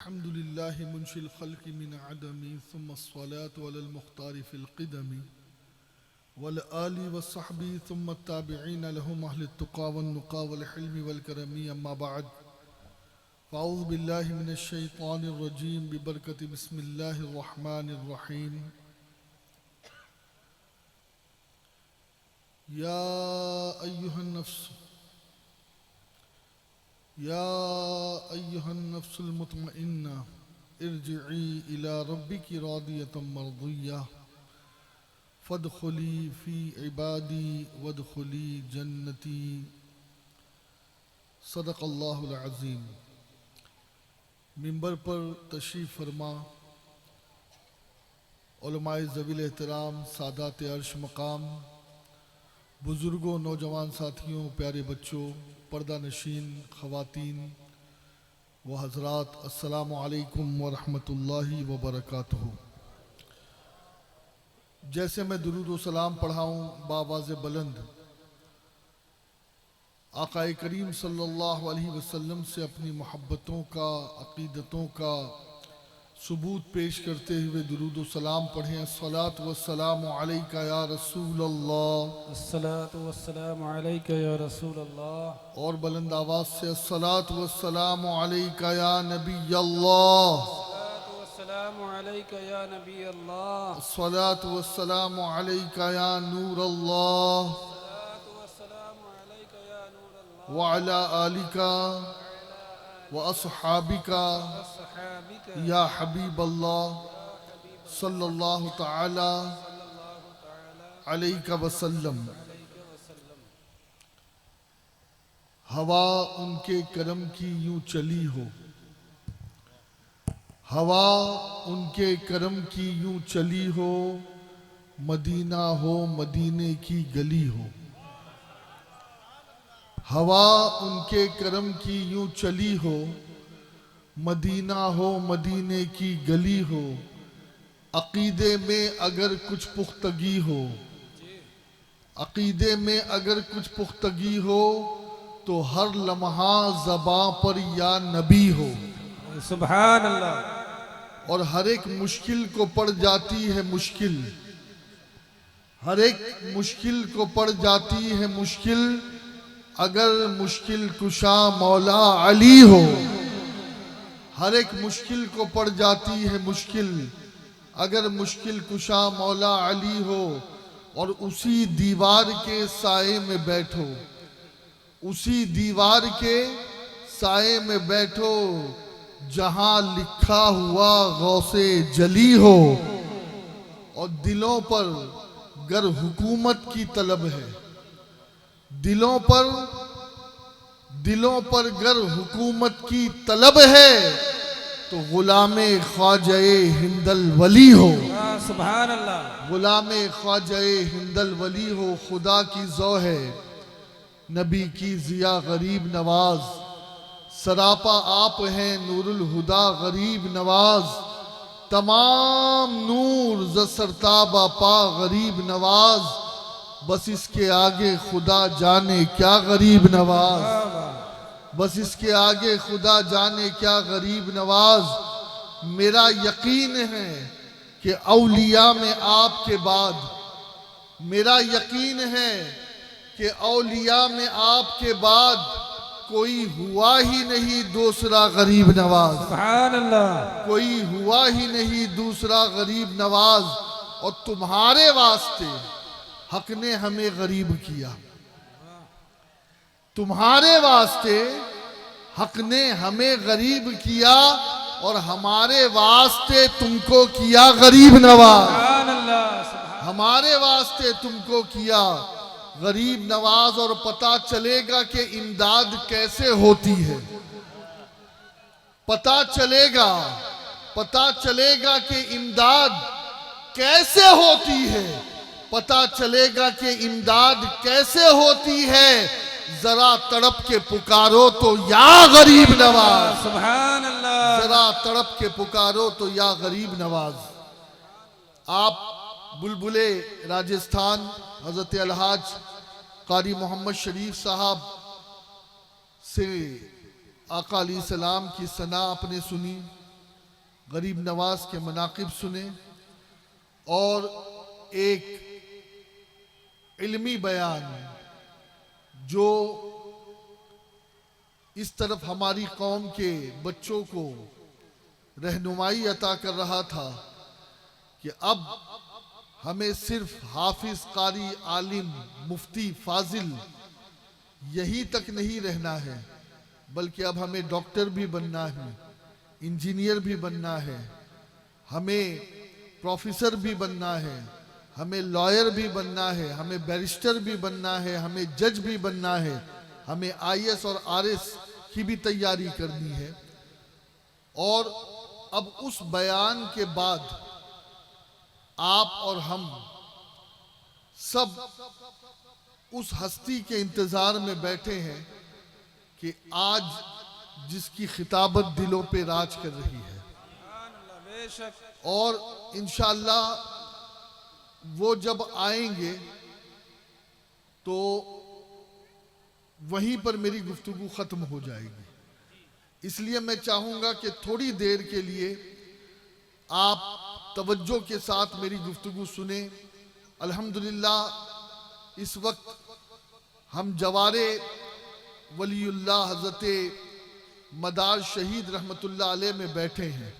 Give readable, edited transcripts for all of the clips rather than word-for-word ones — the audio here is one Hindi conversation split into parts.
अल्हम्दुलिल्लाहि मुंशिल खल्क़ि मिन अदमी सुम्मा अस्सलातु अलल मुख्तारि फिल क़िदमी वल आलि वस्सहबी सुम्मा त्ताबिईन लहुम अहलुत तुक़ा वन नुक़ा वल हिल्मि वल करमी अम्मा बअद फ़अऊज़ु बिल्लाहि मिनश शैतानिर रजीम बिबरकति बिस्मिल्लाहिर रहमानिर रहीम या अय्युहन नफ्सुल मुतमइन्ना इरजिई इला रब्बिकी रादियतम मर्दिय्या फदखुली फ़ी इबादी वदखुली जन्नती सदक़ल्लाहुल अज़ीम। मिंबर पर तशरीफ़ फरमा उलमाए ज़वील एहतराम, सादात अर्श मकाम, बुज़ुर्गों, नौजवान साथियों, प्यारे बच्चों, पर्दा नशीन ख़वातीन व हज़रात, अस्सलामु अलैकुम व रहमतुल्लाहि व बरकातुहू। जैसे मैं दुरूद व सलाम पढ़ाऊँ बावाज़ बुलंद आक़ाए करीम सल्लल्लाहु अलैहि वसल्लम से अपनी मोहब्बतों का, अक़ीदतों का सबूत पेश करते हुए दुरूद व सलाम पढ़ें। अस्सलातु वस्सलामु अलैका या रसूल अल्लाह, अस्सलातु वस्सलामु अलैका या रसूल अल्लाह। और बुलंद आवाज़ से अस्सलातु वस्सलामु अलैका या नबी अल्लाह, अस्सलातु वस्सलामु अलैका या नबी अल्लाह, अस्सलातु वस्सलामु अलैका या नूर अल्लाह अस्सलातु वस्सलामु अलैका या नूर अल्लाह व अला आलिका व अस्हाबिका सहाबिका या हबीब अल्लाह सल्लल्लाहु तआला अलैका वसल्लम। हवा उनके करम की यूं चली हो, हवा उनके करम की यूं चली हो, मदीना हो मदीने की गली हो। हवा उनके करम की यूं चली हो, मदीना हो मदीने की गली हो। अकीदे में अगर कुछ पुख्तगी हो, अकीदे में अगर कुछ पुख्तगी हो, तो हर लम्हा ज़बां पर या नबी हो। सुभान अल्लाह। और हर एक मुश्किल को पड़ जाती है मुश्किल, हर एक मुश्किल को पड़ जाती है मुश्किल, अगर मुश्किल कुशा मौला अली हो। हर एक मुश्किल को पड़ जाती है मुश्किल, अगर मुश्किल कुशा मौला अली हो। और उसी दीवार के साए में बैठो, उसी दीवार के साए में बैठो, जहां लिखा हुआ गौसे जली हो। और दिलों पर गर हुकूमत की तलब है, दिलों पर गर हुकूमत की तलब है, तो गुलामे ख्वाजाए हिंदल वली हो। सुभान अल्लाह। गुलामे ख्वाजाए हिंदल वली हो। खुदा की ज़ौ है नबी की ज़िया गरीब नवाज, सरापा आप हैं नूरुल हुदा गरीब नवाज। तमाम नूर ज़ सरताबा पा गरीब नवाज, बस इसके आगे खुदा जाने क्या गरीब नवाज, बस इसके आगे खुदा जाने क्या गरीब नवाज। मेरा यकीन है कि औलिया में आपके बाद, मेरा यकीन है कि औलिया में आपके बाद कोई हुआ ही नहीं दूसरा गरीब नवाज। सुभान अल्लाह। कोई हुआ ही नहीं दूसरा गरीब नवाज। और तुम्हारे वास्ते हक ने हमें गरीब किया, तुम्हारे वास्ते हक ने हमें गरीब किया, और हमारे वास्ते तुमको किया गरीब नवाज। सुभान अल्लाह। हमारे वास्ते तुमको किया गरीब नवाज। और पता चलेगा कि इमदाद कैसे होती है, पता चलेगा कि इमदाद कैसे होती है, पता चलेगा कि इमदाद कैसे होती है। जरा तड़प के पुकारो तो या गरीब नवाज, सुभान अल्लाह। जरा तड़प के पुकारो तो या गरीब नवाज। आप बुलबुले राजस्थान हजरत अलहाज कारी मोहम्मद शरीफ साहब से आका अलैहि सलाम की सना आपने सुनी, गरीब नवाज के मनाकिब सुने और एक इल्मी बयान जो इस तरफ हमारी कौम के बच्चों को रहनुमाई अता कर रहा था कि अब हमें सिर्फ हाफिज, कारी, आलिम, मुफ्ती, फाजिल यही तक नहीं रहना है, बल्कि अब हमें डॉक्टर भी बनना है, इंजीनियर भी बनना है, हमें प्रोफेसर भी बनना है, हमें लॉयर भी बनना है, हमें बैरिस्टर भी बनना है, हमें जज भी बनना है, हमें आईएएस और आरएस की भी तैयारी करनी है। और अब उस बयान के बाद आप और हम सब उस हस्ती के इंतजार में बैठे हैं कि आज जिसकी खिताबत दिलों पे राज कर रही है, और इंशाअल्लाह वो जब आएंगे तो वहीं पर मेरी गुफ्तगू खत्म हो जाएगी। इसलिए मैं चाहूंगा कि थोड़ी देर के लिए आप तवज्जो के साथ मेरी गुफ्तगू सुने। अल्हम्दुलिल्लाह इस वक्त हम जवारे वलीउल्लाह हज़रत मदार शहीद रहमतुल्लाह अलैह में बैठे हैं,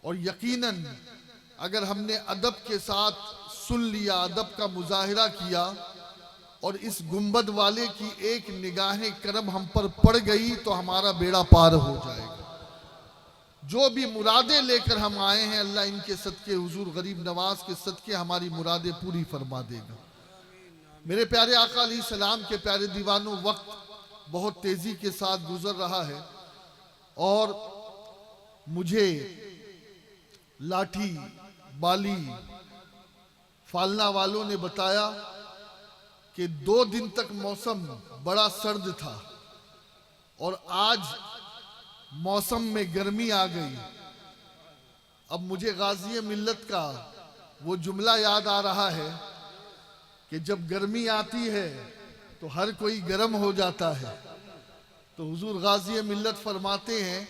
और यकीनन अगर हमने अदब के साथ सुन लिया, अदब का मुजाहिरा किया और इस गुंबद वाले की एक निगाहें करम हम पर पड़ गई तो हमारा बेड़ा पार हो जाएगा। जो भी मुरादें लेकर हम आए हैं, अल्लाह इनके सदके, हुजूर गरीब नवाज के सदके हमारी मुरादें पूरी फरमा देगा। मेरे प्यारे आका अलैहिस्सलाम के प्यारे दीवानों, वक्त बहुत तेजी के साथ गुजर रहा है और मुझे लाठी बाली फालना वालों ने बताया कि 2 दिन तक मौसम बड़ा सर्द था और आज मौसम में गर्मी आ गई। अब मुझे गाज़ी मिल्लत का वो जुमला याद आ रहा है कि जब गर्मी आती है तो हर कोई गर्म हो जाता है। तो हुजूर गाज़ी मिल्लत फरमाते हैं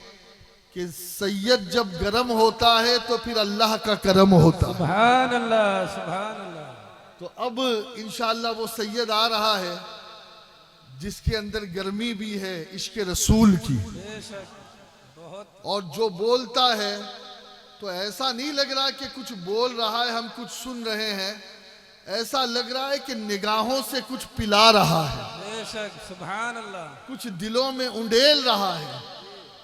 कि सैयद जब गर्म होता है तो फिर अल्लाह का करम होता है। सुभान अल्लाह, सुभान अल्लाह। तो अब इंशाअल्लाह वो सैयद आ रहा है जिसके अंदर गर्मी भी है इश्क रसूल की, और जो बोलता है तो ऐसा नहीं लग रहा कि कुछ बोल रहा है, हम कुछ सुन रहे हैं, ऐसा लग रहा है कि निगाहों से कुछ पिला रहा है, सुभान अल्लाह। कुछ दिलों में उंडेल रहा है,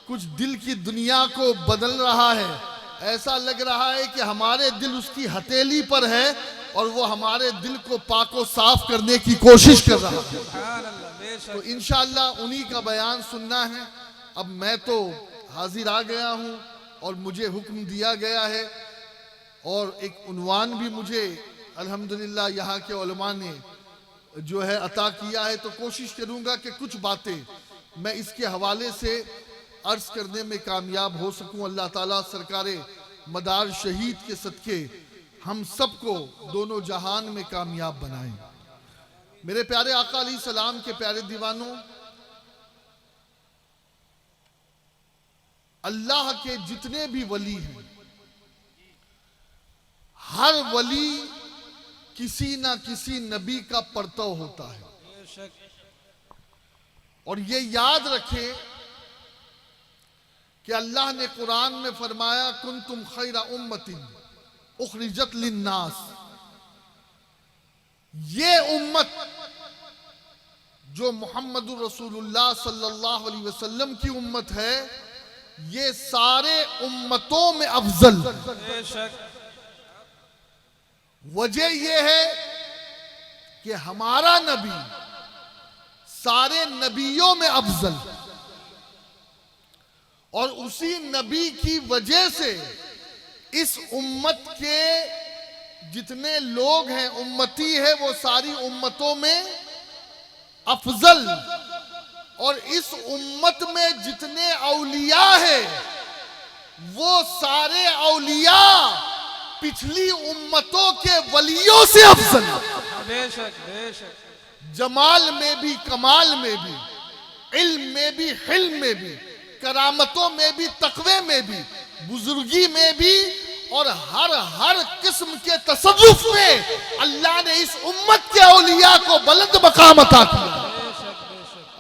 कुछ दिल की दुनिया को बदल रहा है। ऐसा लग रहा है कि हमारे दिल उसकी हथेली पर है और वो हमारे दिल को पाको साफ करने की कोशिश कर रहा है। तो इंशाअल्लाह उन्हीं का बयान सुनना है। अब मैं तो हाजिर आ गया हूँ और मुझे हुक्म दिया गया है और एक उन्वान भी मुझे अल्हम्दुलिल्लाह यहाँ के उलमा ने जो है अता किया है। तो कोशिश करूँगा कि कुछ बातें मैं इसके हवाले से अर्ज करने में कामयाब हो सकूं। अल्लाह ताला सरकारे मदार शहीद के सदके हम सबको दोनों जहान में कामयाब बनाए। मेरे प्यारे आका अलैहिस्सलाम के प्यारे दीवानों, अल्लाह के जितने भी वली हैं, हर वली किसी ना किसी नबी का परतव होता है। और ये याद रखें कि अल्लाह ने कुरान में फरमाया कुंतुम खैरा उम्मतिन उखरिजत लिन्नास। ये उम्मत जो मुहम्मदुर रसूलुल्लाह सल्लल्लाहु अलैहि वसल्लम की उम्मत है, ये सारे उम्मतों में अफजल। वजह यह है कि हमारा नबी सारे नबियों में अफजल, और उसी नबी की वजह से इस उम्मत के जितने लोग हैं, उम्मती है, वो सारी उम्मतों में अफजल। और इस उम्मत में जितने औलिया हैं, वो सारे औलिया पिछली उम्मतों के वलियों से अफजल। बेशक बेशक। जमाल में भी, कमाल में भी, इल्म में भी, हिल्म में भी, करामतों में भी, तकवे में भी, बुजुर्गी में भी और हर किस्म के तसव्वुफ में अल्लाह ने इस उम्मत के औलिया को बुलंद मकाम अता किया।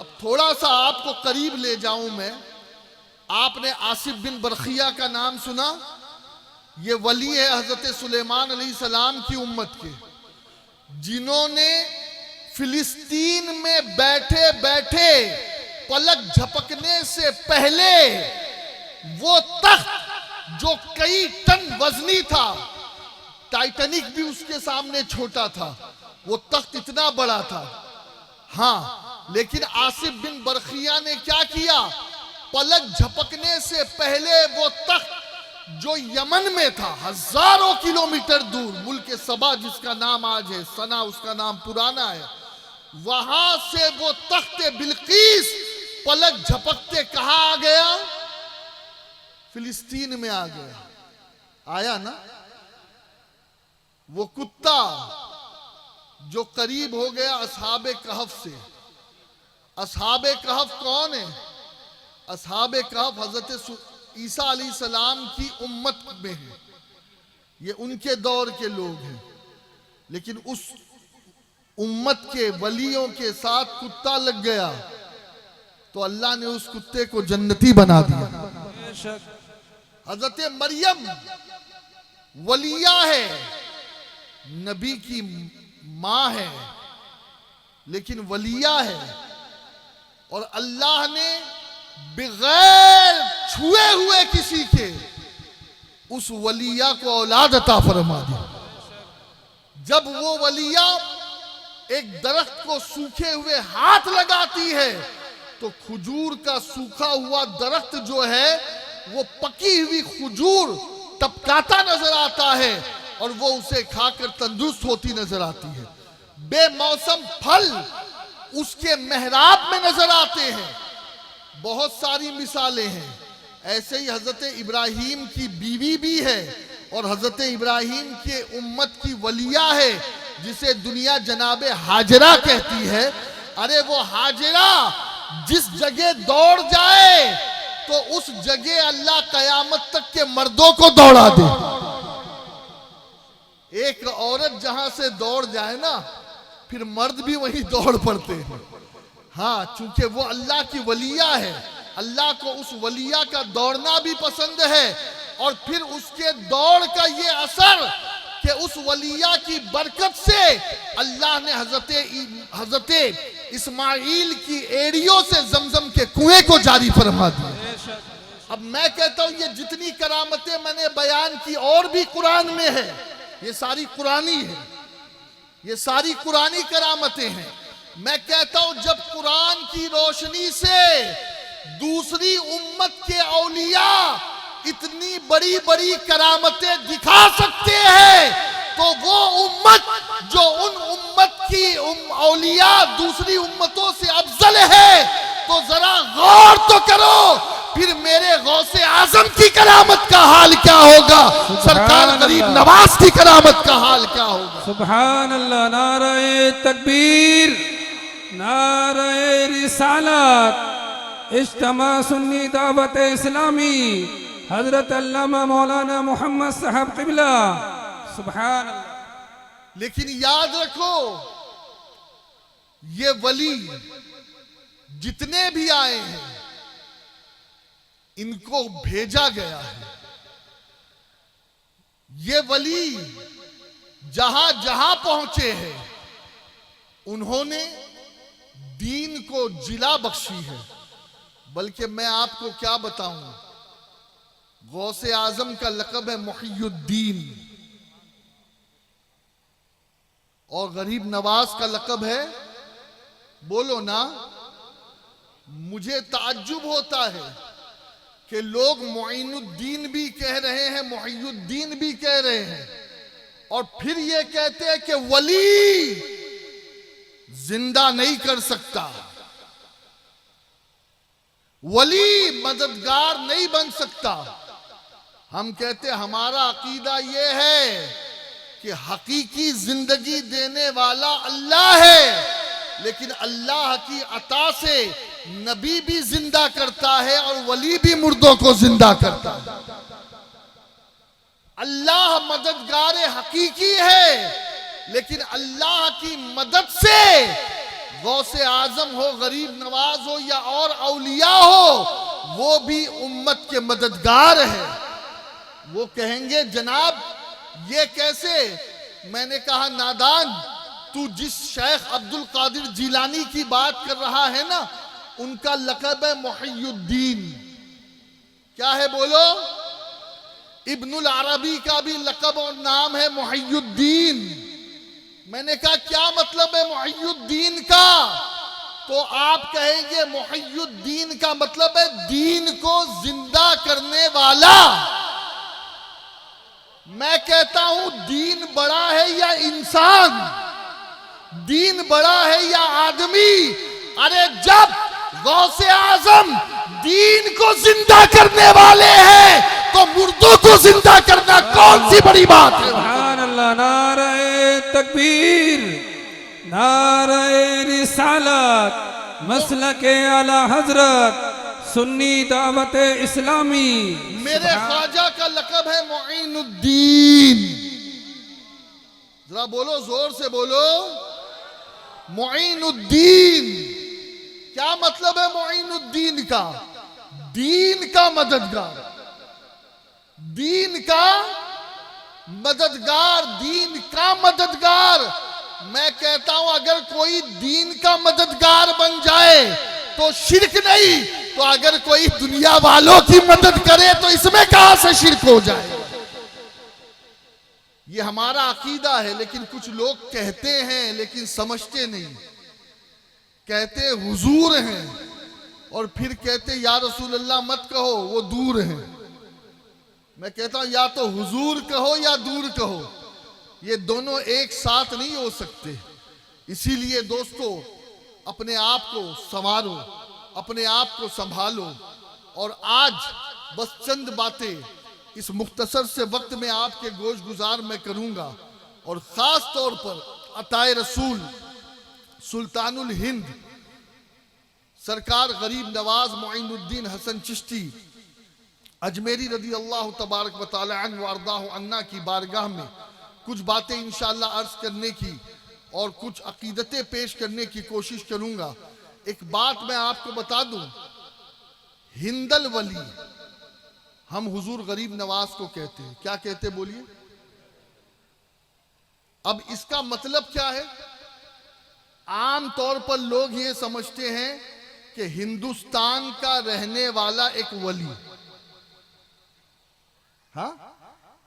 अब थोड़ा सा आपको करीब ले जाऊं मैं। आपने आसिफ बिन बरखिया का नाम सुना? ये वली है हजरत सुलेमान अलैहिस्सलाम की उम्मत के, जिन्होंने फिलिस्तीन में बैठे बैठे पलक झपकने से पहले वो तख्त जो कई टन वजनी था, टाइटैनिक भी उसके सामने छोटा था, वो तख्त इतना बड़ा था। हाँ, लेकिन आसिफ बिन बरखिया ने क्या किया? पलक झपकने से पहले वो तख्त जो यमन में था, हजारों किलोमीटर दूर, मुल्क सबा जिसका नाम आज है, सना उसका नाम पुराना है, वहां से वो तख्त बिल्कीस पलक झपकते कहां आ गया? फिलिस्तीन में आ गया। आया ना? वो कुत्ता जो करीब हो गया असहाबे कहफ से। असहाबे कहफ कौन है? असहाबे कहफ हजरत ईसा अलैहिस्सलाम की उम्मत में है। ये उनके दौर के लोग हैं, लेकिन उस उम्मत के वलियों के साथ कुत्ता लग गया तो अल्लाह ने उस कुत्ते को जन्नती बना दिया। हजरत मरियम वलिया है, नबी की मां है, लेकिन वलिया है, और अल्लाह ने बगैर छुए हुए किसी के उस वलिया को औलाद अता फरमा दी। जब वो वलिया एक दरख्त को सूखे हुए हाथ लगाती है तो खजूर का सूखा हुआ दरख्त जो है वो पकी हुई खजूर टपकाता नजर आता है और वो उसे खाकर तंदुरुस्त होती नजर आती है। बेमौसम फल उसके मेहराब में नजर आते हैं। बहुत सारी मिसालें हैं। ऐसे ही हजरत इब्राहीम की बीवी भी है और हजरत इब्राहीम के उम्मत की वलिया है, जिसे दुनिया जनाबे हाजरा कहती है। अरे वो हाजरा जिस जगह दौड़ जाए तो उस जगह अल्लाह कयामत तक के मर्दों को दौड़ा दे। एक औरत जहां से दौड़ जाए ना, फिर मर्द भी वहीं दौड़ पड़ते हैं। हाँ, चूंकि वो अल्लाह की वलिया है, अल्लाह को उस वलिया का दौड़ना भी पसंद है, और फिर उसके दौड़ का ये असर कि उस वलिया की बरकत से अल्लाह ने हजरत इस्माइल की एड़ियों से जमजम के कुएं को जारी फरमा दिया। अब मैं कहता हूं ये जितनी करामतें मैंने बयान की और भी कुरान में है, ये सारी कुरानी है, ये सारी कुरानी करामतें हैं। मैं कहता हूं जब कुरान की रोशनी से दूसरी उम्मत के औलिया इतनी बड़ी बड़ी करामतें दिखा सकते हैं, तो वो उम्मत जो उन उम्मत की औलिया दूसरी उम्मतों से अफजल है, तो जरा गौर तो करो फिर मेरे गौसे आजम की करामत का हाल क्या होगा, सरकार गरीब नवाज की करामत का हाल क्या होगा। सुभान अल्लाह। नारे तकबीर, नारे रिसालत। इज्तिमा सुन्नी दावत इस्लामी हजरत अल्लामा मौलाना मोहम्मद साहब क़िबला। सुभान अल्लाह। लेकिन याद रखो, ये वली जितने भी आए हैं इनको भेजा गया है। ये वली जहां जहां पहुंचे हैं उन्होंने दीन को जिला बख्शी है। बल्कि मैं आपको क्या बताऊं, गौसे आजम का लक़ब है मुहियुद्दीन और गरीब नवाज का लक़ब है, बोलो ना। मुझे ताज्जुब होता है कि लोग मुइनुद्दीन भी कह रहे हैं, मुहियुद्दीन भी कह रहे हैं, और फिर ये कहते हैं कि वली जिंदा नहीं कर सकता, वली मददगार नहीं बन सकता। हम कहते हमारा अकीदा ये है कि हकीकी जिंदगी देने वाला अल्लाह है, लेकिन अल्लाह की अता से नबी भी जिंदा करता है और वली भी मुर्दों को जिंदा करता है। अल्लाह मददगार हकीकी है, लेकिन अल्लाह की मदद से गौसे आजम हो, गरीब नवाज हो या और औलिया हो, वो भी उम्मत के मददगार है। वो कहेंगे जनाब ये कैसे? मैंने कहा नादान, तू जिस शेख अब्दुल कादिर जिलानी की बात कर रहा है ना, उनका लक़ब है मुहियुद्दीन। क्या है बोलो? इब्नुल अरबी का भी लक़ब और नाम है मुहियुद्दीन। मैंने कहा क्या मतलब है मुहियुद्दीन का? तो आप कहेंगे मुहियुद्दीन का मतलब है दीन को जिंदा करने वाला। मैं कहता हूं दीन बड़ा है या इंसान? दीन बड़ा है या आदमी? अरे जब गौसे आजम दीन को जिंदा करने वाले हैं तो मुर्दों को जिंदा करना कौन सी बड़ी बात है? सुभान अल्लाह। नारे तकबीर, नारे रिसालत, मसलके आला हजरत, सुन्नी दावत इस्लामी। मेरे ख्वाजा का लक़ब है मुईनुद्दीन। जरा बोलो, जोर से बोलो, मुईनुद्दीन। क्या मतलब है मुईनुद्दीन का? दीन का मददगार, दीन का मददगार, दीन का मददगार। मैं कहता हूं अगर कोई दीन का मददगार बन जाए तो शिर्क नहीं, तो अगर कोई दुनिया वालों की मदद करे तो इसमें कहां से शिर्क हो जाए? ये हमारा अकीदा है, लेकिन कुछ लोग कहते हैं लेकिन समझते नहीं। कहते हुजूर हैं और फिर कहते या रसूल अल्लाह मत कहो, वो दूर हैं। मैं कहता हूं या तो हुजूर कहो या दूर कहो, ये दोनों एक साथ नहीं हो सकते। इसीलिए दोस्तों अपने आप को संवारो, अपने आप को संभालो। और आज बस चंद बातें इस मुख्तसर से वक्त में आपके गोश गुजार मैं करूंगा, और ख़ास तौर पर अताए रसूल सुल्तानुल हिंद सरकार गरीब नवाज मुईनुद्दीन हसन चिश्ती अजमेरी रदी अल्लाह तबारक व तआला अन्हु व अर्दाहु अन्ना की बारगाह में कुछ बातें इंशाअल्लाह अर्ज करने की और कुछ अकीदतें पेश करने की कोशिश करूंगा। एक बात मैं आपको बता दूं, हिंदल वली हम हुजूर गरीब नवाज को कहते हैं। क्या कहते बोलिए? अब इसका मतलब क्या है? आम तौर पर लोग ये समझते हैं कि हिंदुस्तान का रहने वाला एक वली, हाँ,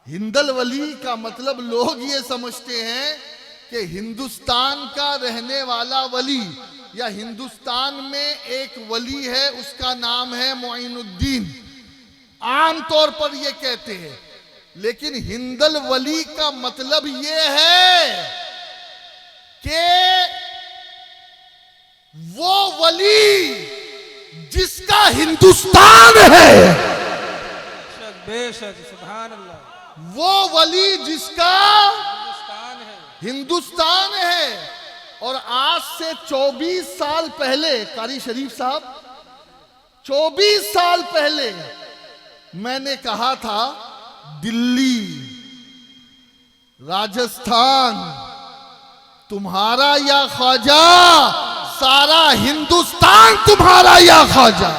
हिंदल वली का मतलब लोग ये समझते हैं कि हिंदुस्तान का रहने वाला वली, या हिंदुस्तान में एक वली है उसका नाम है मुईनुद्दीन। आम तौर पर ये कहते हैं, लेकिन हिंदल वली का मतलब ये है कि वो वली जिसका हिंदुस्तान है। बेशक, सुभान अल्लाह। वो वली जिसका हिंदुस्तान है, हिंदुस्तान है। और आज से 24 साल पहले, कारी शरीफ साहब, 24 साल पहले मैंने कहा था दिल्ली, राजस्थान तुम्हारा या ख्वाजा, सारा हिंदुस्तान तुम्हारा या ख्वाजा।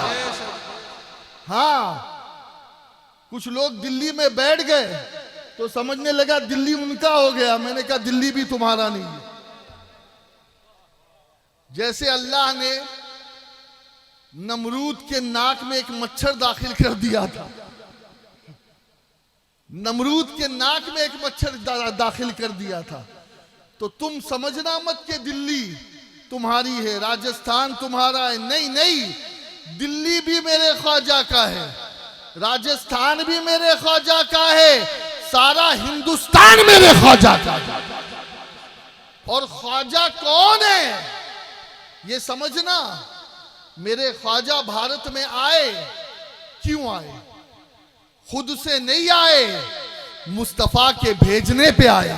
हाँ, कुछ लोग दिल्ली में बैठ गए तो समझने लगा दिल्ली उनका हो गया। मैंने कहा दिल्ली भी तुम्हारा नहीं है। जैसे अल्लाह ने नमरूद के नाक में एक मच्छर दाखिल कर दिया था, नमरूद के नाक में एक मच्छर दाखिल कर दिया था, तो तुम समझना मत कि दिल्ली तुम्हारी है, राजस्थान तुम्हारा है। नहीं नहीं, दिल्ली भी मेरे ख्वाजा का है, राजस्थान भी मेरे ख्वाजा का है, सारा हिंदुस्तान मेरे ख्वाजा का है। और ख्वाजा कौन है ये समझना। मेरे ख्वाजा भारत में आए, क्यों आए? खुद से नहीं आए, मुस्तफा के भेजने पे आए,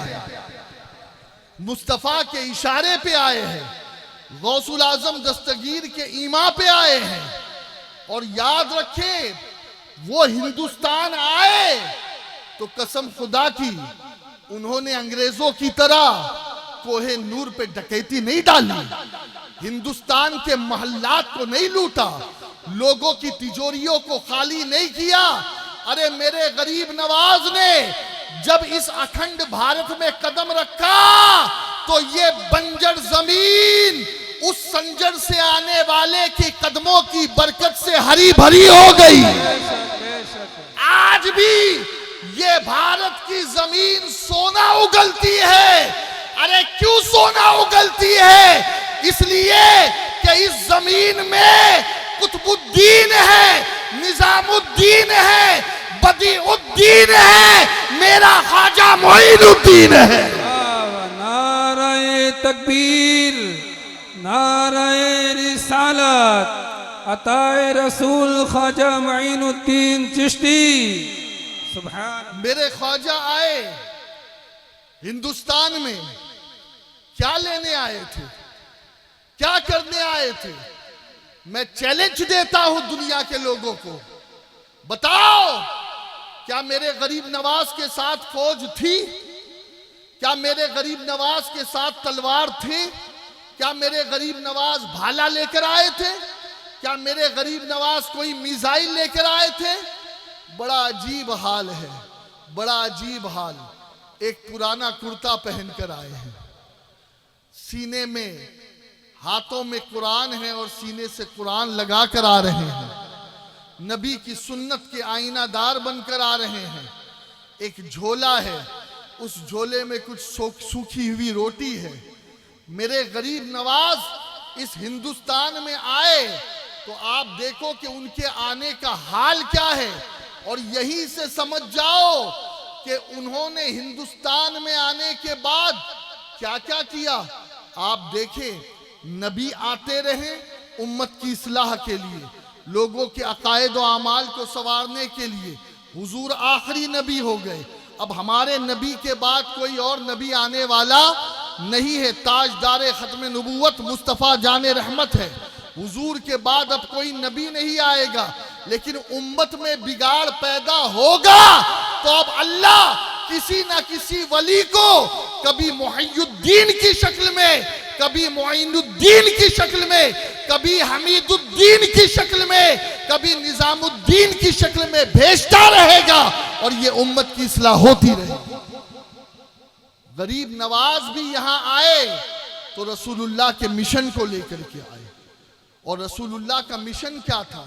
मुस्तफा के इशारे पे आए हैं, गौसुल आजम दस्तगीर के ईमा पे आए हैं। और याद रखें, वो हिंदुस्तान आए तो कसम खुदा की उन्होंने अंग्रेजों की तरह कोहे नूर पे डकैती नहीं डाली, हिंदुस्तान के महल्लात को नहीं लूटा, लोगों की तिजोरियों को खाली नहीं किया। अरे मेरे गरीब नवाज ने जब इस अखंड भारत में कदम रखा तो ये बंजर जमीन उस संजर से आने वाले के कदमों की बरकत से हरी भरी हो गई। आज भी ये भारत की जमीन सोना उगलती है। अरे क्यों सोना उगलती है? इसलिए कि इस जमीन में कुतुबुद्दीन है, निजामुद्दीन है, बदीउद्दीन है, मेरा ख्वाजा मोइनुद्दीन है। नाराए तकबीर, नाराए रिसालत, अताए रसूल ख्वाजा मोइनुद्दीन चिश्ती। सुभान। मेरे ख्वाजा आए हिंदुस्तान में, क्या लेने आए थे, क्या करने आए थे? मैं चैलेंज देता हूं दुनिया के लोगों को, बताओ क्या मेरे गरीब नवाज के साथ फौज थी? क्या मेरे गरीब नवाज के साथ तलवार थी? क्या मेरे गरीब नवाज भाला लेकर आए थे? क्या मेरे गरीब नवाज कोई मिसाइल लेकर आए थे? बड़ा अजीब हाल है, बड़ा अजीब हाल। एक पुराना कुर्ता पहनकर आए हैं, सीने में हाथों में कुरान है और सीने से कुरान लगा कर आ रहे हैं, नबी की सुन्नत के आईनादार बनकर आ रहे हैं। एक झोला है, उस झोले में कुछ सूखी हुई रोटी है। मेरे गरीब नवाज इस हिंदुस्तान में आए तो आप देखो कि उनके आने का हाल क्या है, और यहीं से समझ जाओ कि उन्होंने हिंदुस्तान में आने के बाद क्या क्या किया। आप देखें, नबी आते रहे उम्मत की इस्लाह के लिए, लोगों के अकायद व अमाल को संवारने के लिए। हुजूर आखिरी नबी हो गए, अब हमारे नबी के बाद कोई और नबी आने वाला नहीं है। ताजदार खत्म नबूवत मुस्तफ़ा जाने रहमत है। हुजूर के बाद अब कोई नबी नहीं आएगा, लेकिन उम्मत में बिगाड़ पैदा होगा तो अब अल्लाह किसी ना किसी वली को कभी मुहय्युद्दीन की शक्ल में, कभी मोइनुद्दीन की शक्ल में, कभी हमीदुद्दीन की शक्ल में, कभी निजामुद्दीन की शक्ल में भेजता रहेगा और ये उम्मत की इस्लाह होती रहेगी। गरीब नवाज भी यहां आए तो रसूलुल्लाह के मिशन को लेकर के आए, और रसूलुल्लाह का मिशन क्या था?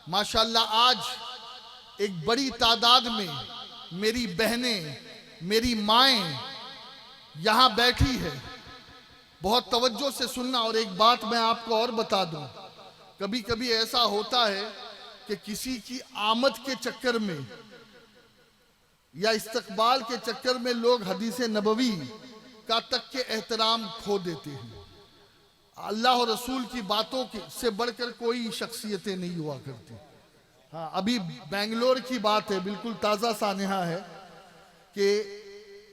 माशाल्लाह आज एक बड़ी तादाद में मेरी बहनें, मेरी माएं यहां बैठी है। बहुत तवज्जो से सुनना। और एक बात मैं आपको और बता दूं, कभी कभी ऐसा होता है कि किसी की आमद के चक्कर में या इस्तकबाल के चक्कर में लोग हदीस नबवी का तक के एहतराम खो देते हैं। अल्लाह और रसूल की बातों से बढ़कर कोई शख्सियतें नहीं हुआ करती। हाँ, अभी बेंगलोर की बात है, बिल्कुल ताज़ा सानहा है कि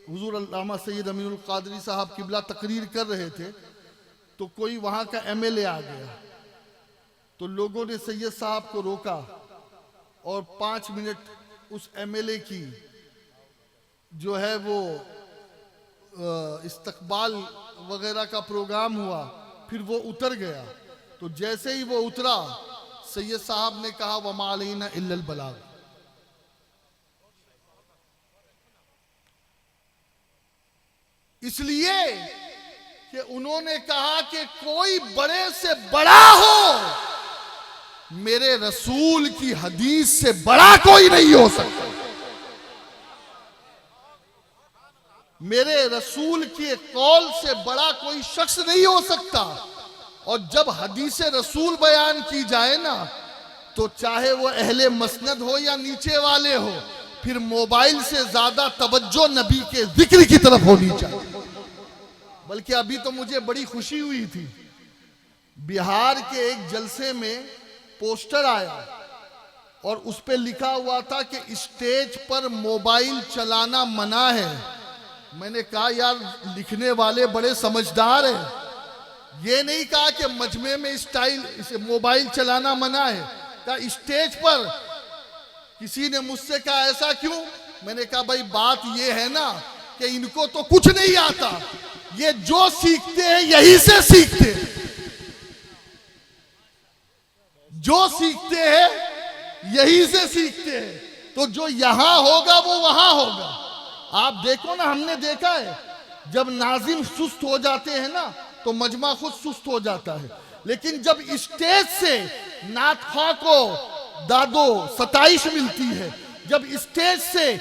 हुजूर अल्लामा सैयद अमीनुल कादरी साहब किबला तकरीर कर रहे थे तो कोई वहाँ का एमएलए आ गया, तो लोगों ने सैयद साहब को रोका और 5 मिनट उस एमएलए की जो है वो इस्तकबाल वगैरह का प्रोग्राम हुआ, फिर वो उतर गया। तो जैसे ही वो उतरा, सैयद साहब ने कहा वमा अलैना इल्लल बलाग। इसलिए कि उन्होंने कहा कि कोई बड़े से बड़ा हो, मेरे रसूल की हदीस से बड़ा कोई नहीं हो सकता। मेरे रसूल के कौल से बड़ा कोई शख्स नहीं हो सकता। और जब हदीस रसूल बयान की जाए ना, तो चाहे वो अहले मसनद हो या नीचे वाले हो, फिर मोबाइल से ज्यादा तवज्जो नबी के जिक्र की तरफ होनी चाहिए। बल्कि अभी तो मुझे बड़ी खुशी हुई थी, बिहार के एक जलसे में पोस्टर आया और उस पे लिखा हुआ था कि स्टेज पर मोबाइल चलाना मना है। मैंने कहा यार, लिखने वाले बड़े समझदार हैं, ये नहीं कहा कि मजमे में इसे मोबाइल चलाना मना है, कहा स्टेज पर। किसी ने मुझसे कहा ऐसा क्यों? मैंने कहा भाई बात ये है ना कि इनको तो कुछ नहीं आता, ये जो सीखते हैं यही से सीखते हैं, जो सीखते हैं यही से सीखते हैं। तो जो यहां होगा वो वहां होगा। आप देखो ना, हमने देखा है जब नाजिम सुस्त हो जाते हैं ना तो मजमा खुद सुस्त हो जाता है, लेकिन जब स्टेज से नातखा को दादो सताइश मिलती है, जब स्टेज से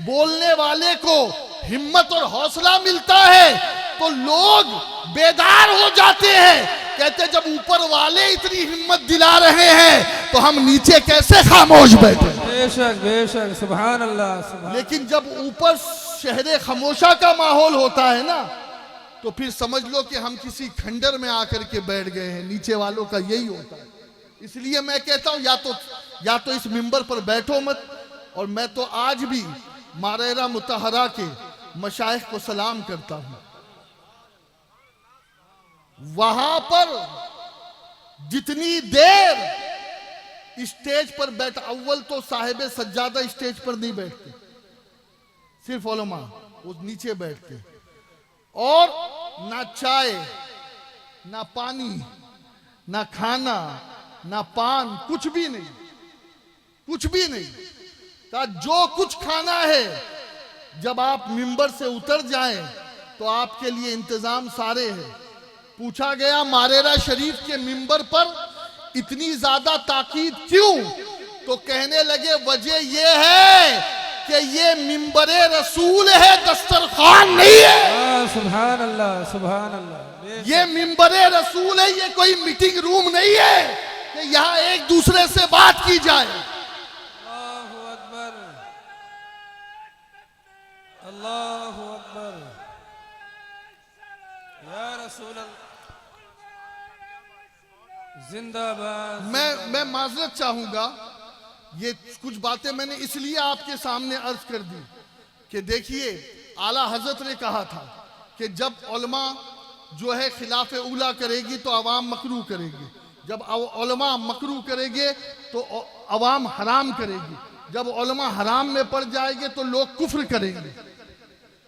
बोलने वाले को हिम्मत और हौसला मिलता है तो लोग बेदार हो जाते हैं, कहते जब ऊपर वाले इतनी हिम्मत दिला रहे हैं तो हम नीचे कैसे खामोश बैठे। बेशक बेशक, सुभान अल्लाह सुभान। लेकिन जब ऊपर शहरे खामोशा का माहौल होता है ना तो फिर समझ लो कि हम किसी खंडर में आकर के बैठ गए हैं, नीचे वालों का यही होता है। इसलिए मैं कहता हूं या तो इस मिंबर पर बैठो मत। और मैं तो आज भी मारेरा मुतहरा के मशाइख को सलाम करता हूं। वहां पर जितनी देर स्टेज पर बैठ, अव्वल तो साहिब सज्जादा स्टेज पर नहीं बैठते, सिर्फ उलमा वो नीचे बैठते, और ना चाय ना पानी ना खाना ना पान, कुछ भी नहीं, कुछ भी नहीं। कहा जो कुछ खाना है जब आप मिंबर से उतर जाएं तो आपके लिए इंतजाम सारे हैं। पूछा गया मारेरा शरीफ के मिंबर पर इतनी ज्यादा ताकीद क्यों, तो कहने लगे वजह यह है कि ये मिंबरे रसूल है, दस्तरखान नहीं है। सुभान अल्लाह सुभान अल्लाह। ये मिंबरे रसूल है, ये कोई मीटिंग रूम नहीं है कि यहाँ एक दूसरे से बात की जाए। अल्लाहु अकबर अल्लाहु अकबर या रसूल अल्लाह जिंदाबाद। मैं माजरत चाहूंगा, ये कुछ बातें मैंने इसलिए आपके सामने अर्ज कर दी कि देखिए आला हजरत ने कहा था कि जब उलमा जो है खिलाफ उला करेगी तो अवाम मकरू करेगी, जब उलमा मकरू करेंगे तो अवाम हराम करेगी, जब उलमा हराम में पड़ जाएंगे तो लोग कुफ्र करेंगे।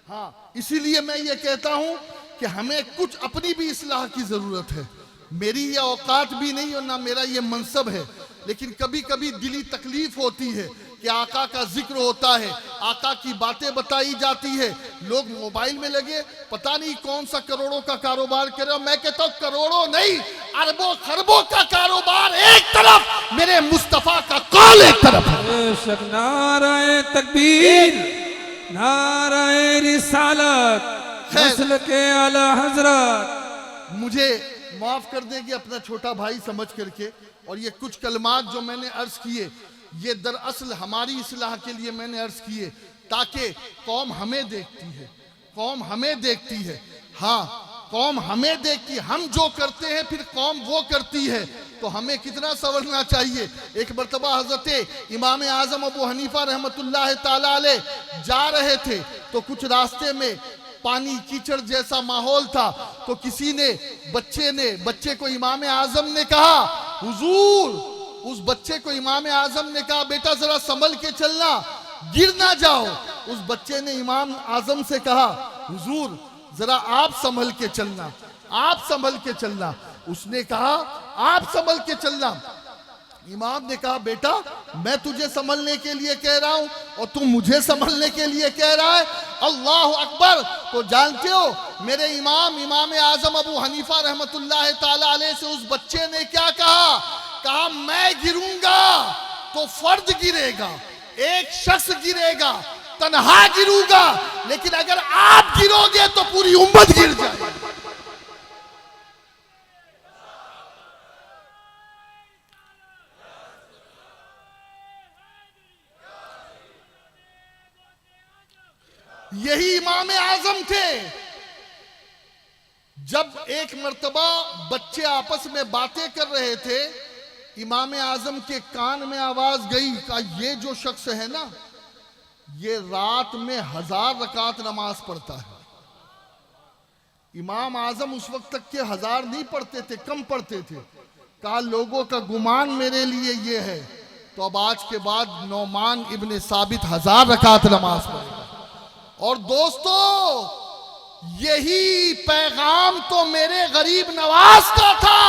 हाँ, इसीलिए मैं ये कहता हूं कि हमें कुछ अपनी भी इस्लाह की जरूरत है। मेरी ये औकात भी नहीं और ना मेरा ये मनसब है, लेकिन कभी कभी दिली तकलीफ होती है कि आका का जिक्र होता है, आका की बातें बताई जाती है, लोग मोबाइल में लगे पता नहीं कौन सा करोड़ों का कारोबार करे। और मैं कहता हूं करोड़ों नहीं, अरबों खरबों का कारोबार एक तरफ, मेरे मुस्तफा का कौल एक तरफ है। बेशक, नाराए तकबीर, नाराए रिसालत, नस्ल के आला हजरत। मुझे माफ कर देंगे अपना छोटा भाई समझ करके, और ये कुछ कलमात जो मैंने अर्ज किए ये दरअसल हमारी इस्लाह के लिए मैंने अर्ज किए, ताकि कौम हमें देखती है, कौम हमें देखती है। हाँ, कौम हमें देखती है, हम जो करते हैं फिर कौम वो करती है, तो हमें कितना संवरना चाहिए। एक मरतबा हजरत इमाम आजम अबू हनीफा रहमतुल्लाह ताला अलैह जा रहे थे तो कुछ रास्ते में पानी कीचड़ जैसा माहौल था, तो किसी ने बच्चे को इमाम आजम ने कहा हुजूर, उस बच्चे को इमाम आजम ने कहा बेटा जरा संभल के चलना, गिर ना जाओ। उस बच्चे ने इमाम आजम से कहा हुजूर जरा आप संभल के चलना, आप संभल के चलना। उसने कहा आप संभल के चलना। इमाम ने कहा बेटा मैं तुझे संभलने के लिए कह रहा हूं और तू मुझे संभलने के लिए कह रहा है। अल्लाह अकबर। तो जानते हो मेरे इमाम आजम अबू हनीफा रहमतुल्लाह ताला अलैह से उस बच्चे ने क्या कहा मैं गिरूंगा तो फर्द गिरेगा, एक शख्स गिरेगा, तन्हा गिरूंगा, लेकिन अगर आप गिरोगे तो पूरी उम्मत गिर जाएगी। यही इमाम आजम थे। जब एक मर्तबा बच्चे आपस में बातें कर रहे थे, इमाम आजम के कान में आवाज गई का ये जो शख्स है ना, ये रात में 1000 रकात नमाज पढ़ता है। इमाम आजम उस वक्त तक के 1000 नहीं पढ़ते थे, कम पढ़ते थे। कहा लोगों का गुमान मेरे लिए ये है तो अब आज के बाद नौमान इब्ने साबित 1000 रकात नमाज पढ़ेगा। और दोस्तों, यही पैगाम तो मेरे गरीब नवाज का था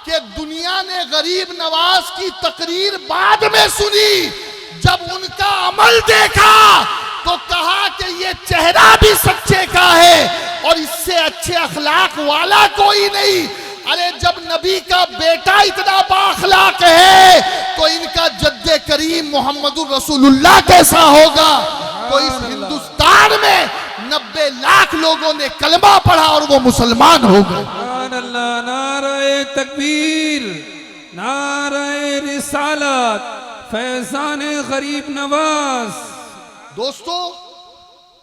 कि दुनिया ने गरीब नवाज की तकरीर बाद में सुनी। जब उनका अमल देखा तो कहा कि ये चेहरा भी सच्चे का है और इससे अच्छे अखलाक वाला कोई नहीं। अरे जब नबी का बेटा इतना बाअखलाक है तो इनका जद्दे करीम मोहम्मदुर रसूलुल्लाह कैसा होगा। तो इस हिंदुस्तान में 90 लाख लोगों ने कलमा पढ़ा और वो मुसलमान हो गए। नारे तकबीर, नारे रिसालत, फैजान गरीब नवाज। दोस्तों,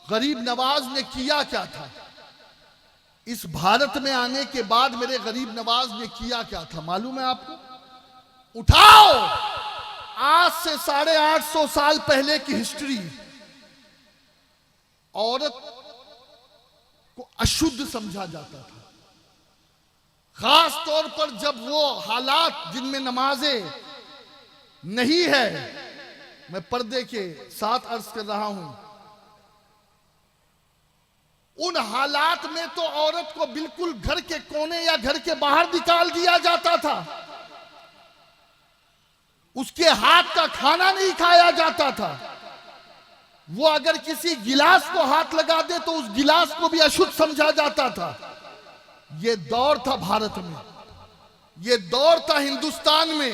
गरीब नवाज ने किया क्या था? इस भारत में आने के बाद मेरे गरीब नवाज ने किया क्या था मालूम है आपको? उठाओ, आज से 850 साल पहले की हिस्ट्री। औरत को अशुद्ध समझा जाता था, खास तौर पर जब वो हालात जिनमें नमाजें नहीं है। मैं पर्दे के साथ अर्ज कर रहा हूं, उन हालात में तो औरत को बिल्कुल घर के कोने या घर के बाहर निकाल दिया जाता था। उसके हाथ का खाना नहीं खाया जाता था। वो अगर किसी गिलास को हाथ लगा दे तो उस गिलास को भी अशुद्ध समझा जाता था। ये दौर था भारत में, ये दौर था हिंदुस्तान में।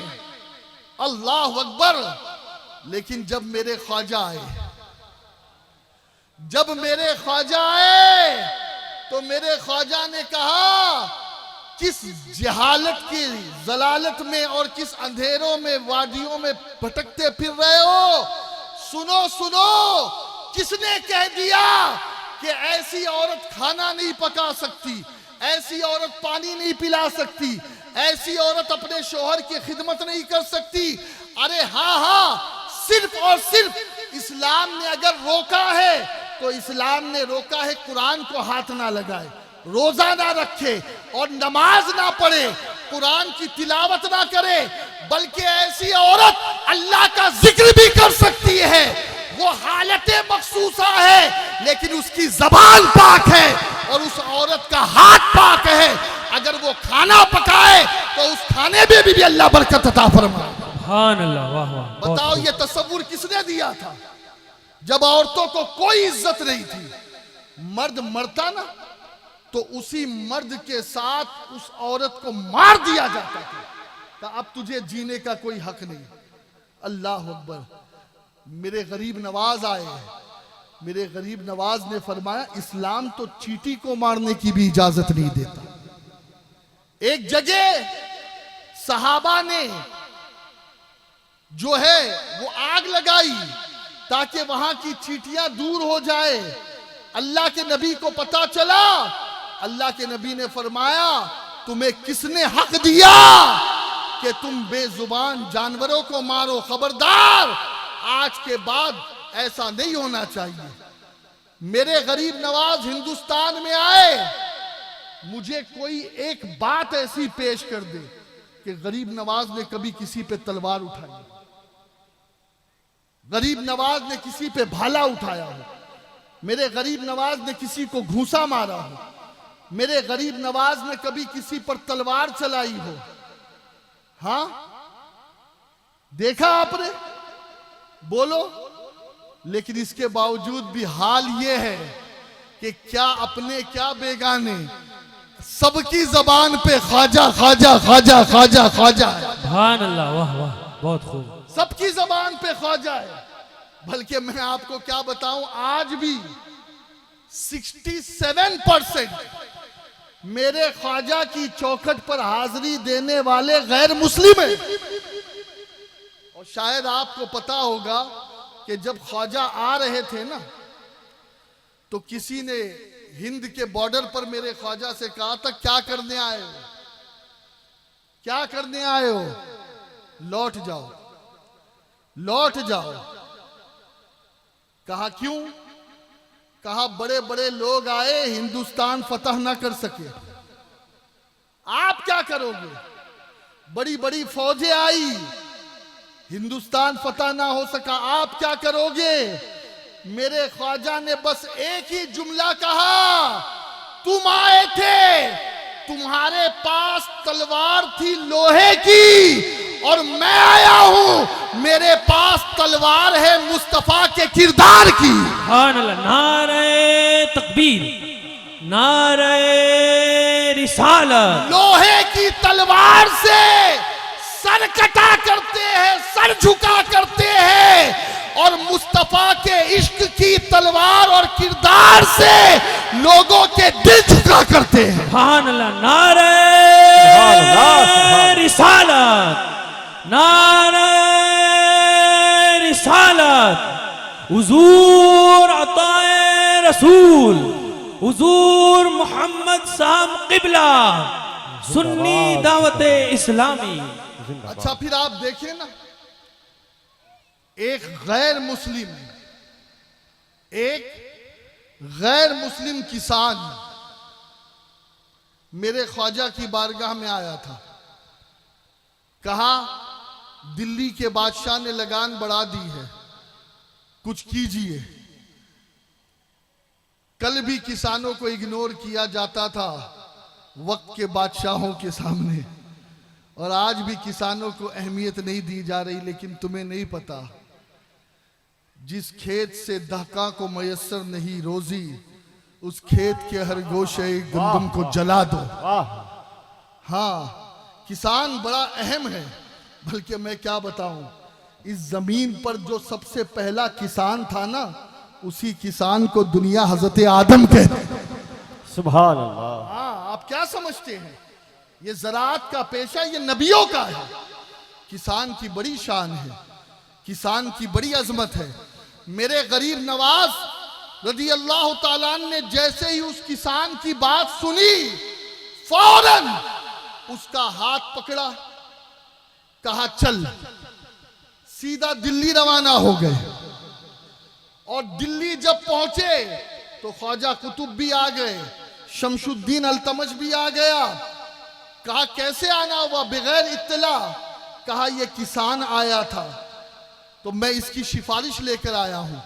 अल्लाह अकबर। लेकिन जब मेरे ख्वाजा आए, जब मेरे ख्वाजा आए तो मेरे ख्वाजा ने कहा, किस जहालत की जलालत में और किस अंधेरों में वादियों में भटकते फिर रहे हो। सुनो सुनो, किसने कह दिया कि ऐसी औरत खाना नहीं पका सकती, ऐसी औरत पानी नहीं पिला सकती, ऐसी औरत अपने शोहर की खिदमत नहीं कर सकती। अरे हाँ हाँ, सिर्फ और सिर्फ इस्लाम ने अगर रोका है तो इस्लाम ने रोका है कुरान को हाथ ना लगाए, रोजा ना रखे और नमाज ना पढ़े, कुरान की तिलावत ना करे। बल्कि ऐसी औरत अल्लाह का जिक्र भी कर सकती है। वो हालते मखसूसा है लेकिन उसकी जबान पाक है और उस औरत का हाथ पाक है। अगर वो खाना पकाए तो उस खाने में भी अल्लाह बरकत अता फरमाए। सुभान अल्लाह, वाह वाह। बताओ ये तसव्वुर किसने दिया था? जब औरतों को कोई इज्जत नहीं थी, मर्द मरता ना तो उसी मर्द के साथ उस औरत को मार दिया जाता था। तो अब तुझे जीने का कोई हक नहीं। अल्लाह अकबर। मेरे गरीब नवाज आए, मेरे गरीब नवाज ने फरमाया, इस्लाम तो चींटी को मारने की भी इजाजत नहीं देता। एक जगह सहाबा ने जो है वो आग लगाई ताकि वहां की चींटियां दूर हो जाए। अल्लाह के नबी को पता चला, अल्लाह के नबी ने फरमाया, तुम्हें किसने हक दिया कि तुम बेजुबान जानवरों को मारो? खबरदार, आज के बाद ऐसा नहीं होना चाहिए। मेरे गरीब नवाज हिंदुस्तान में आए, मुझे कोई एक बात ऐसी पेश कर दे कि गरीब नवाज ने कभी किसी पे तलवार उठाई, गरीब नवाज ने किसी पे भाला उठाया हो, मेरे गरीब नवाज ने किसी को घूंसा मारा हो, मेरे गरीब नवाज ने कभी किसी पर तलवार चलाई हो। हाँ, देखा आपने? बोलो। लेकिन इसके बावजूद भी हाल ये है कि क्या अपने क्या बेगाने, सबकी जबान पे ख्वाजा ख्वाजा ख्वाजा ख्वाजा ख्वाजा है। सुभान अल्लाह, वाह वाह, बहुत खूब। सबकी जबान पे ख्वाजा है। बल्कि मैं आपको क्या बताऊं, आज भी 67% मेरे ख्वाजा की चौखट पर हाजिरी देने वाले गैर मुस्लिम हैं। और शायद आपको पता होगा कि जब ख्वाजा आ रहे थे ना, तो किसी ने हिंद के बॉर्डर पर मेरे ख्वाजा से कहा था, क्या करने आए हो, क्या करने आए हो? लौट जाओ, लौट जाओ। कहा क्यों? कहा बड़े बड़े लोग आए, हिंदुस्तान फतह ना कर सके, आप क्या करोगे? बड़ी बड़ी फौजें आई, हिंदुस्तान फतह ना हो सका, आप क्या करोगे? मेरे ख्वाजा ने बस एक ही जुमला कहा, तुम आए थे, तुम्हारे पास तलवार थी लोहे की, और मैं आया हूं, मेरे पास तलवार है मुस्तफा के किरदार की। सुभान अल्लाह। नारे तकबीर, नारे रिसालत। लोहे की तलवार से सर कटा करते हैं, सर झुका करते हैं, और मुस्तफा के इश्क की तलवार और किरदार से लोगों के दिल झुका करते हैं। सुभान अल्लाह। नारे रिसालत, नारे रिसालत। हुजूर अताए रसूल, हुजूर मोहम्मद साहब किबला, सुन्नी दावत इस्लामी। अच्छा, फिर आप देखें ना, एक गैर मुस्लिम किसान मेरे ख्वाजा की बारगाह में आया था। कहा, दिल्ली के बादशाह ने लगान बढ़ा दी है, कुछ कीजिए। कल भी किसानों को इग्नोर किया जाता था वक्त के बादशाहों के सामने, और आज भी किसानों को अहमियत नहीं दी जा रही। लेकिन तुम्हें नहीं पता, जिस खेत से दहका को मयस्सर नहीं रोजी, उस खेत के हर गोशे गंदम को जला दो। हाँ, किसान बड़ा अहम है। बल्कि मैं क्या बताऊं, इस जमीन पर जो सबसे पहला किसान था ना, उसी किसान को दुनिया हजरत आदम कहते। सुभान अल्लाह। हाँ, आप क्या समझते हैं, ये ज़राअत का पेशा ये नबियों का है। किसान की बड़ी शान है, किसान की बड़ी अजमत है। मेरे गरीब नवाज रदी अल्लाह ताला ने जैसे ही उस किसान की बात सुनी, फौरन उसका हाथ पकड़ा, कहा चल, सीधा दिल्ली रवाना हो गए। और दिल्ली जब पहुंचे तो ख्वाजा कुतुब भी आ गए, शमशुद्दीन अल्तमश भी आ गया। कहा कैसे आना हुआ बगैर इत्तला? कहा यह किसान आया था तो मैं इसकी सिफारिश लेकर आया हूं।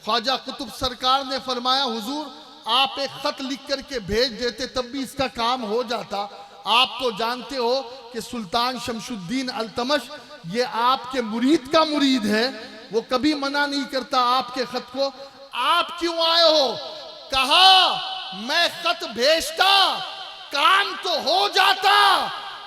ख्वाजा कुतुब सरकार ने फरमाया, हुजूर आप एक खत लिख करके भेज देते तब भी इसका काम हो जाता। आप तो जानते हो कि सुल्तान शमशुद्दीन अल्तमश ये आपके मुरीद का मुरीद है, वो कभी मना नहीं करता आपके खत को। आप क्यों आए हो? कहा मैं खत भेजता काम तो हो जाता,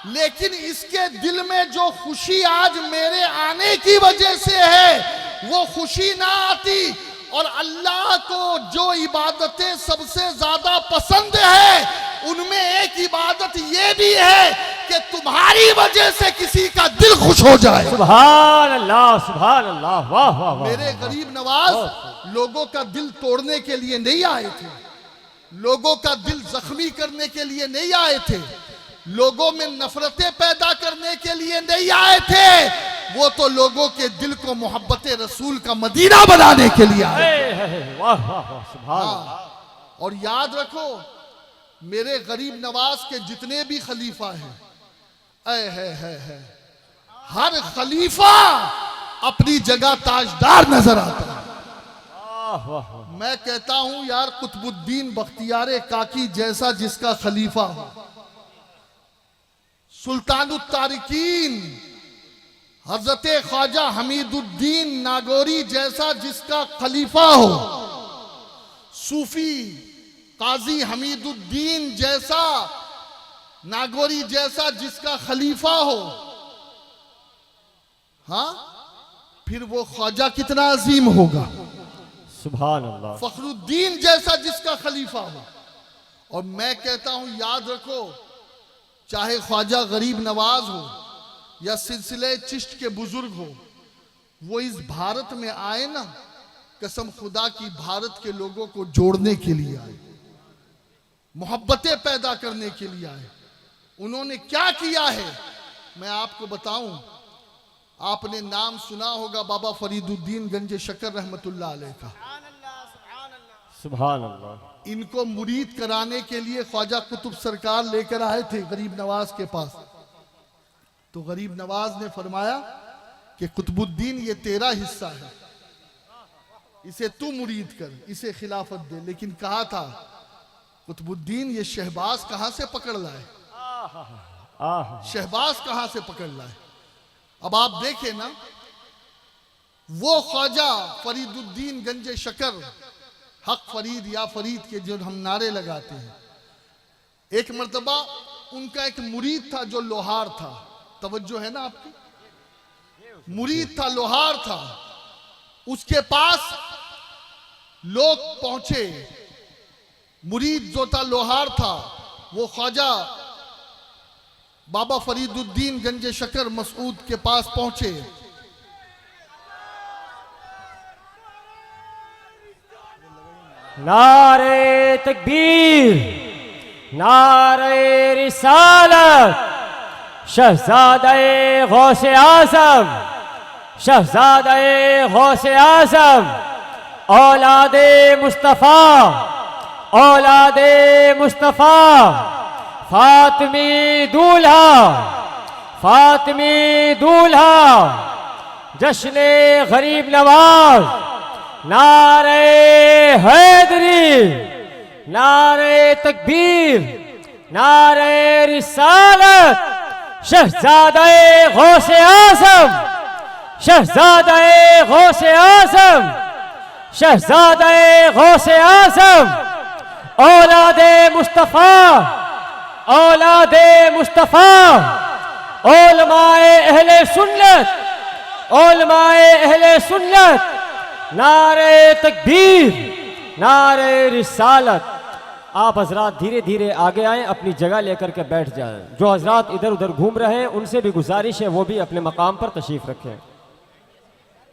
लेकिन इसके दिल में जो खुशी आज मेरे आने की वजह से है वो खुशी ना आती। और अल्लाह को जो इबादतें सबसे ज्यादा पसंद है उनमें एक इबादत ये भी है कि तुम्हारी वजह से किसी का दिल खुश हो जाए। सुभान अल्लाह, सुभान अल्लाह। वाह वाह वाह। मेरे गरीब नवाज लोगों का दिल तोड़ने के लिए नहीं आए थे, लोगों का दिल जख्मी करने के लिए नहीं आए थे, लोगों में नफरतें पैदा करने के लिए नहीं आए थे। वो तो लोगों के दिल को मोहब्बत रसूल का मदीना बनाने के लिए आए। वाह वाह वाह। सुभान अल्लाह। और याद रखो, मेरे गरीब नवाज के जितने भी खलीफा हैं, है हर खलीफा अपनी जगह ताजदार नजर आता है। वाह वाह वाह। मैं कहता हूं यार, कुतुबुद्दीन बख्तियार काकी जैसा जिसका खलीफा हो, सुल्तानुत तारिकीन हजरत ख्वाजा हमीदुद्दीन नागौरी जैसा जिसका खलीफा हो, सूफी काजी हमीदुद्दीन जैसा नागौरी जैसा जिसका खलीफा हो, हाँ, फिर वो ख्वाजा कितना अजीम होगा। सुभान अल्लाह। फखरुद्दीन जैसा जिसका खलीफा हो। और मैं कहता हूं याद रखो, चाहे ख्वाजा गरीब नवाज हो या सिलसिले चिश्त के बुजुर्ग हो, वो इस भारत में आए ना, कसम खुदा की भारत के लोगों को जोड़ने के लिए आए, मोहब्बतें पैदा करने के लिए आए। उन्होंने क्या किया है मैं आपको बताऊं। आपने नाम सुना होगा बाबा फरीदुद्दीन गंज शकर रहमतुल्लाह अलैह का। सुभान अल्लाह। इनको मुरीद कराने के लिए ख्वाजा कुतुब सरकार लेकर आए थे गरीब नवाज के पास। तो गरीब नवाज ने फरमाया कि कुतुबुद्दीन ये तेरा हिस्सा है, इसे तू मुरीद कर, इसे खिलाफत दे। लेकिन कहा था कुतुबुद्दीन ये शहबाज कहां से पकड़ लाए, शहबाज कहां से पकड़ लाए। अब आप देखें ना, वो ख्वाजा फरीदुद्दीन गंजे शकर, हक फरीद या फरीद के जो हम नारे लगाते हैं, एक मर्तबा उनका एक मुरीद था जो लोहार था। तवज्जो है ना आपकी, मुरीद था, लोहार था। उसके पास लोग पहुंचे, मुरीद जो था लोहार था, वो ख्वाजा बाबा फरीदुद्दीन गंजे शकर मसूद के पास पहुंचे। नारे तकबीर, नारे रिसालत, शहजादे गौसे आज़म, शहजादे गौसे आज़म, औलादे मुस्तफ़ा, औलादे मुस्तफ़ा, फातिमी दूल्हा, फातिमी दूल्हा, जश्ने गरीब नवाज, नारे हैदरी, नारे तकबीर, नारे रिसालत, शहजादे गौसे आज़म, शहजादे गौसे आज़म, शहजादे गौसे आज़म, औलादे मुस्तफ़ा, औलादे मुस्तफ़ा, उलमाए अहले सुन्नत, उलमाए अहले सुन्नत, नारे तकबीर, नारे रिसालत। आप हजरात धीरे धीरे आगे आएं, अपनी जगह लेकर के बैठ जाएं। जो हजरात इधर उधर घूम रहे हैं उनसे भी गुजारिश है वो भी अपने मकाम पर तशरीफ रखें।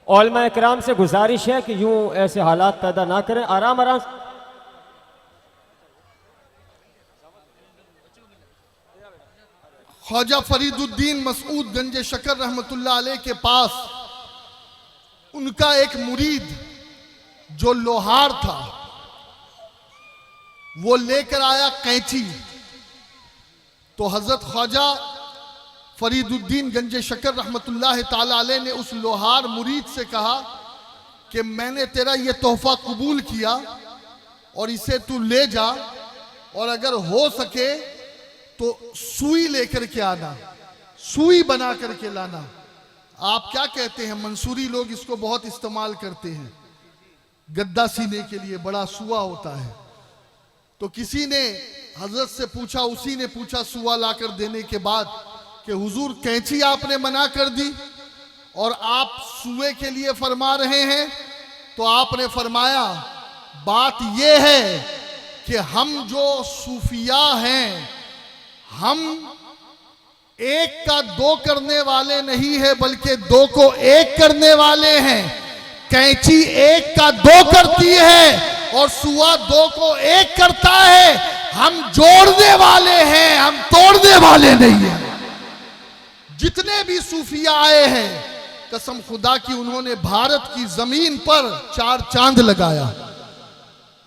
उलमा किराम से गुजारिश है कि यूं ऐसे हालात पैदा ना करें, आराम आराम। ख्वाजा फरीदुद्दीन मसूद गंजे शकर रहमतुल्लाह अलैह के पास उनका एक मुरीद जो लोहार था, वो लेकर आया कैंची। तो हजरत ख्वाजा फरीदुद्दीन गंजे शकर रहमतुल्लाह ताला अलैह ने उस लोहार मुरीद से कहा कि मैंने तेरा ये तोहफा कबूल किया और इसे तू ले जा, और अगर हो सके तो सुई लेकर के आना, सुई बना करके लाना। आप क्या कहते हैं, मंसूरी लोग इसको बहुत इस्तेमाल करते हैं, गद्दा सीने के लिए बड़ा सुआ होता है। तो किसी ने हजरत से पूछा, उसी ने पूछा सुआ लाकर देने के बाद कि हुजूर कैंची आपने मना कर दी और आप सुए के लिए फरमा रहे हैं। तो आपने फरमाया बात यह है कि हम जो सूफिया हैं, हम एक का दो करने वाले नहीं है बल्कि दो को एक करने वाले हैं। कैंची एक का दो करती है और सुआ दो को एक करता है। हम जोड़ने वाले हैं, हम तोड़ने वाले नहीं हैं। जितने भी सूफिया आए हैं, कसम खुदा की उन्होंने भारत की जमीन पर 4 चांद लगाया।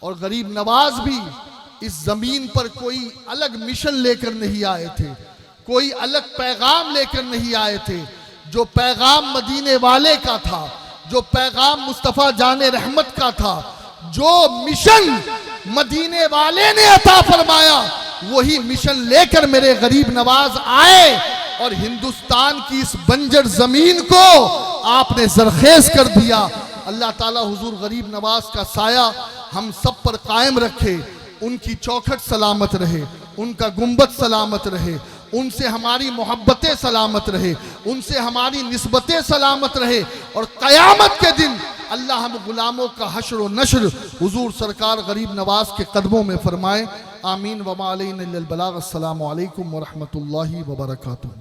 और गरीब नवाज भी इस जमीन पर कोई अलग मिशन लेकर नहीं आए थे, कोई अलग पैगाम लेकर नहीं आए थे। जो पैगाम मदीने वाले का था, जो पैगाम मुस्तफ़ा जाने रहमत का था, जो मिशन मदीने वाले ने अता फरमाया, वही मिशन लेकर मेरे गरीब नवाज आए और हिंदुस्तान की इस बंजर जमीन को आपने जरखेज कर दिया। अल्लाह ताला हुजूर गरीब नवाज का साया हम सब पर कायम रखे, उनकी चौखट सलामत रहे, उनका गुंबद सलामत रहे, उनसे हमारी मोहब्बतें सलामत रहे, उनसे हमारी निस्बतें सलामत रहे। और क़यामत के दिन अल्लाह हम गुलामों का हश्र व नश्र हुजूर सरकार गरीब नवाज के कदमों में फरमाए। आमीन व मा अलैना इल्लल बलाग। अस्सलामु अलैकुम व रहमतुल्लाहि व बरकातुहू।